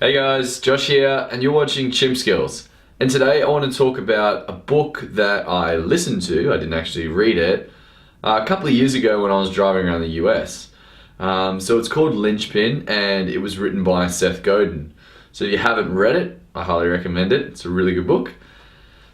Hey guys, Josh here, and you're watching Chimp Skills. And today I want to talk about a book that I listened to, I didn't actually read it, a couple of years ago when I was driving around the US. So it's called Linchpin, and it was written by Seth Godin. So if you haven't read it, I highly recommend it. It's a really good book.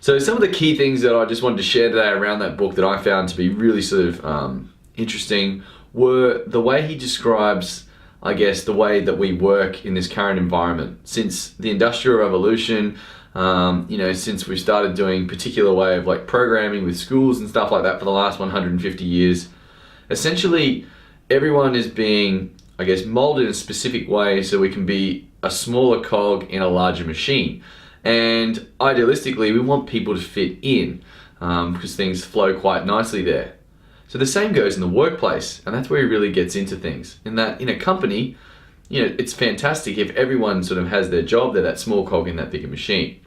So some of the key things that I just wanted to share today around that book that I found to be really sort of interesting were the way he describes, I guess, the way that we work in this current environment. Since the Industrial Revolution, since we started doing particular way of like programming with schools and stuff like that for the last 150 years, essentially everyone is being, I guess, molded in a specific way so we can be a smaller cog in a larger machine. And idealistically, we want people to fit in because things flow quite nicely there. So the same goes in the workplace, and that's where he really gets into things. In that, in a company, it's fantastic if everyone sort of has their job, they're that small cog in that bigger machine.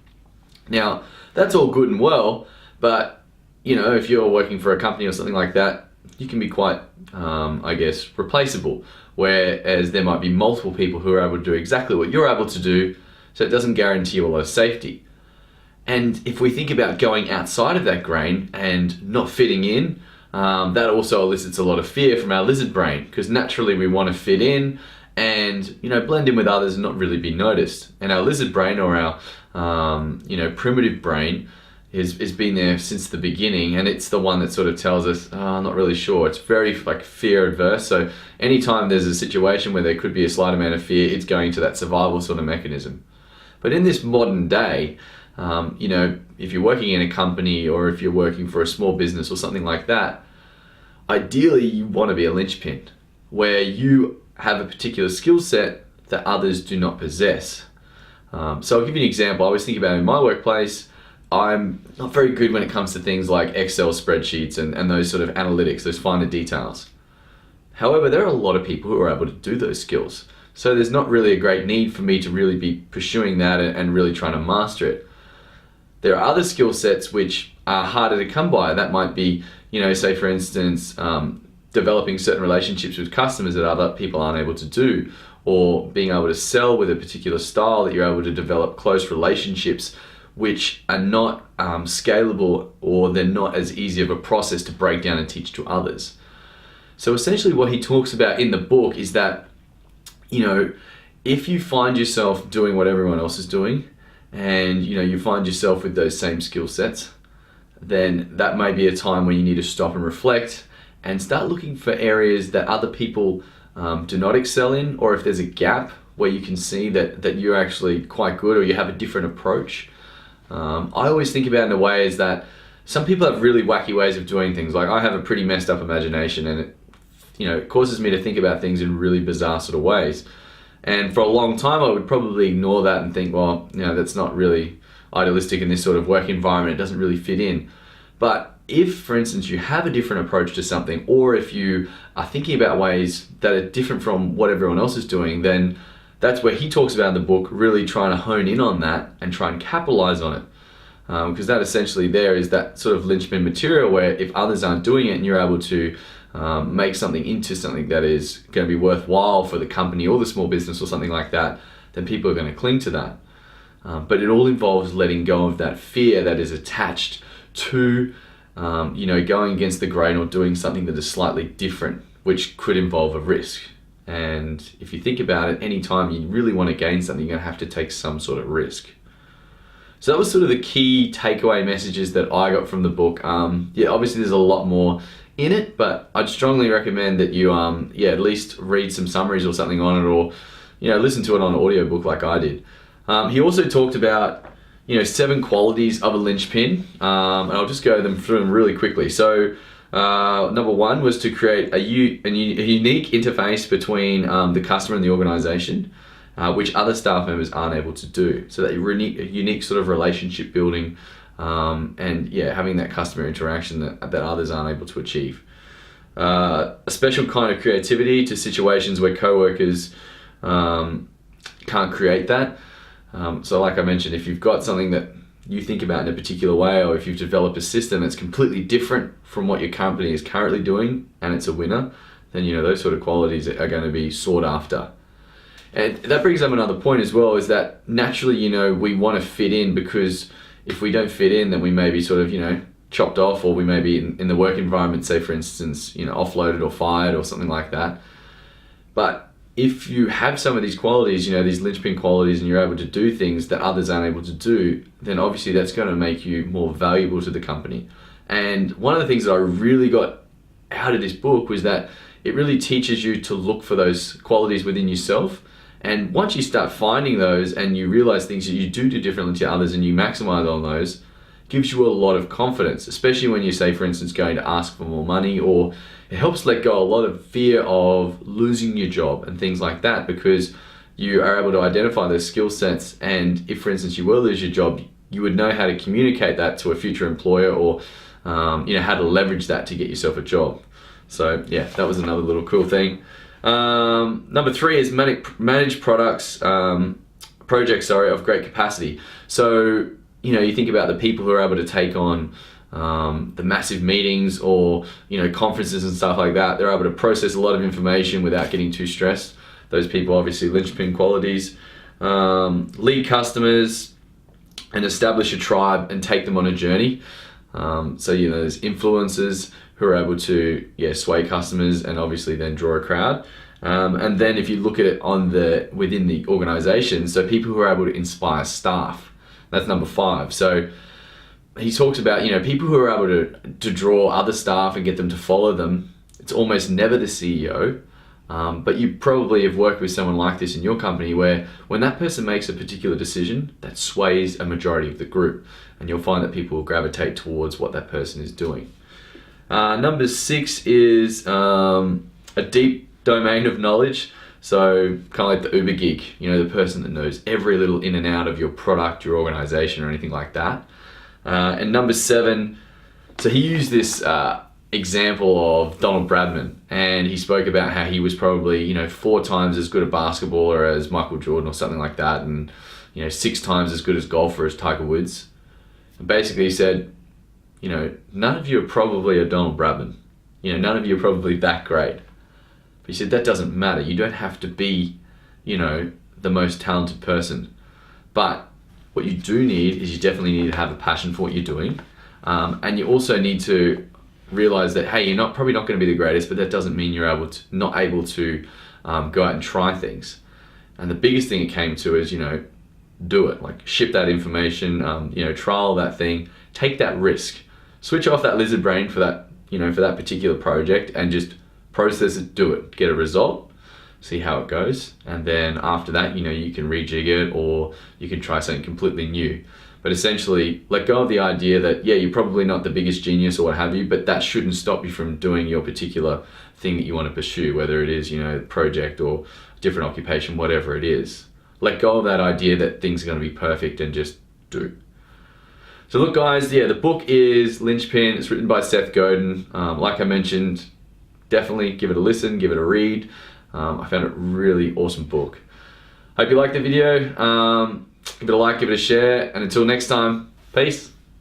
Now, that's all good and well, but if you're working for a company or something like that, you can be quite, replaceable. Whereas there might be multiple people who are able to do exactly what you're able to do, so it doesn't guarantee you a lot of safety. And if we think about going outside of that grain and not fitting in, that also elicits a lot of fear from our lizard brain, because naturally we want to fit in and blend in with others and not really be noticed. And our lizard brain, or our primitive brain, has been there since the beginning, and it's the one that sort of tells us, I'm not really sure. It's very fear adverse. So anytime there's a situation where there could be a slight amount of fear, it's going to that survival sort of mechanism. But in this modern day, if you're working in a company or if you're working for a small business or something like that, ideally you want to be a linchpin where you have a particular skill set that others do not possess. So I'll give you an example. I always think about in my workplace, I'm not very good when it comes to things like Excel spreadsheets and those sort of analytics, those finer details. However, there are a lot of people who are able to do those skills. So there's not really a great need for me to really be pursuing that and really trying to master it. There are other skill sets which are harder to come by. That might be, say for instance, developing certain relationships with customers that other people aren't able to do, or being able to sell with a particular style that you're able to develop close relationships which are not scalable, or they're not as easy of a process to break down and teach to others. So essentially what he talks about in the book is that, if you find yourself doing what everyone else is doing, and you find yourself with those same skill sets, then that may be a time where you need to stop and reflect and start looking for areas that other people do not excel in, or if there's a gap where you can see that you're actually quite good, or you have a different approach. I always think about it in a way is that some people have really wacky ways of doing things. Like, I have a pretty messed up imagination, and it causes me to think about things in really bizarre sort of ways. And for a long time, I would probably ignore that and think, well, that's not really idealistic in this sort of work environment. It doesn't really fit in. But if, for instance, you have a different approach to something, or if you are thinking about ways that are different from what everyone else is doing, then that's where he talks about in the book, really trying to hone in on that and try and capitalize on it. Because that essentially there is that sort of linchpin material where if others aren't doing it and you're able to make something into something that is going to be worthwhile for the company or the small business or something like that, then people are going to cling to that. But it all involves letting go of that fear that is attached to going against the grain or doing something that is slightly different, which could involve a risk. And if you think about it, anytime you really want to gain something, you're going to have to take some sort of risk. So that was sort of the key takeaway messages that I got from the book. Obviously there's a lot more in it, but I'd strongly recommend that you at least read some summaries or something on it, or listen to it on an audiobook like I did. He also talked about 7 qualities of a linchpin, and I'll just go through them really quickly. So number 1 was to create a unique interface between the customer and the organization, which other staff members aren't able to do. So that unique sort of relationship building, and having that customer interaction that others aren't able to achieve. A special kind of creativity to situations where co-workers can't create that. So like I mentioned, if you've got something that you think about in a particular way, or if you've developed a system that's completely different from what your company is currently doing and it's a winner, then those sort of qualities are going to be sought after. And that brings up another point as well, is that naturally, we want to fit in, because if we don't fit in, then we may be sort of, chopped off, or we may be in the work environment, say for instance, offloaded or fired or something like that. But if you have some of these qualities, these linchpin qualities, and you're able to do things that others aren't able to do, then obviously that's going to make you more valuable to the company. And one of the things that I really got out of this book was that it really teaches you to look for those qualities within yourself. And once you start finding those and you realize things that you do differently to others, and you maximize on those, it gives you a lot of confidence, especially when you say, for instance, going to ask for more money, or it helps let go a lot of fear of losing your job and things like that, because you are able to identify those skill sets. And if, for instance, you will lose your job, you would know how to communicate that to a future employer, or how to leverage that to get yourself a job. So yeah, that was another little cool thing. Number 3 is manage projects of great capacity. So you think about the people who are able to take on the massive meetings, or conferences and stuff like that. They're able to process a lot of information without getting too stressed. Those people, obviously, linchpin qualities. Lead customers and establish a tribe and take them on a journey. So there's influencers who are able to sway customers and obviously then draw a crowd. And then if you look at it within the organization, so people who are able to inspire staff. That's number 5. So he talks about people who are able to draw other staff and get them to follow them. It's almost never the CEO. But you probably have worked with someone like this in your company, where when that person makes a particular decision, that sways a majority of the group, and you'll find that people will gravitate towards what that person is doing. Number 6 is a deep domain of knowledge. So kind of like the uber geek, the person that knows every little in and out of your product, your organization, or anything like that. And number 7, so he used this example of Donald Bradman, and he spoke about how he was probably 4 times as good a basketballer as Michael Jordan or something like that, and 6 times as good as golfer as Tiger Woods. And basically he said, none of you are probably a Donald Bradman. None of you are probably that great. But he said that doesn't matter. You don't have to be the most talented person. But what you do need is, you definitely need to have a passion for what you're doing, and you also need to realize that, hey, you're probably not going to be the greatest, but that doesn't mean you're not able to go out and try things. And the biggest thing it came to is, do it. Like, ship that information, trial that thing, take that risk, switch off that lizard brain for that, for that particular project, and just process it, do it, get a result, see how it goes, and then after that, you can rejig it, or you can try something completely new. But essentially, let go of the idea that, you're probably not the biggest genius or what have you, but that shouldn't stop you from doing your particular thing that you want to pursue, whether it is, project or different occupation, whatever it is. Let go of that idea that things are going to be perfect, and just do. So look, guys, the book is Linchpin. It's written by Seth Godin. Like I mentioned, definitely give it a listen, give it a read. I found it a really awesome book. Hope you liked the video. Give it a like, give it a share, and until next time, peace.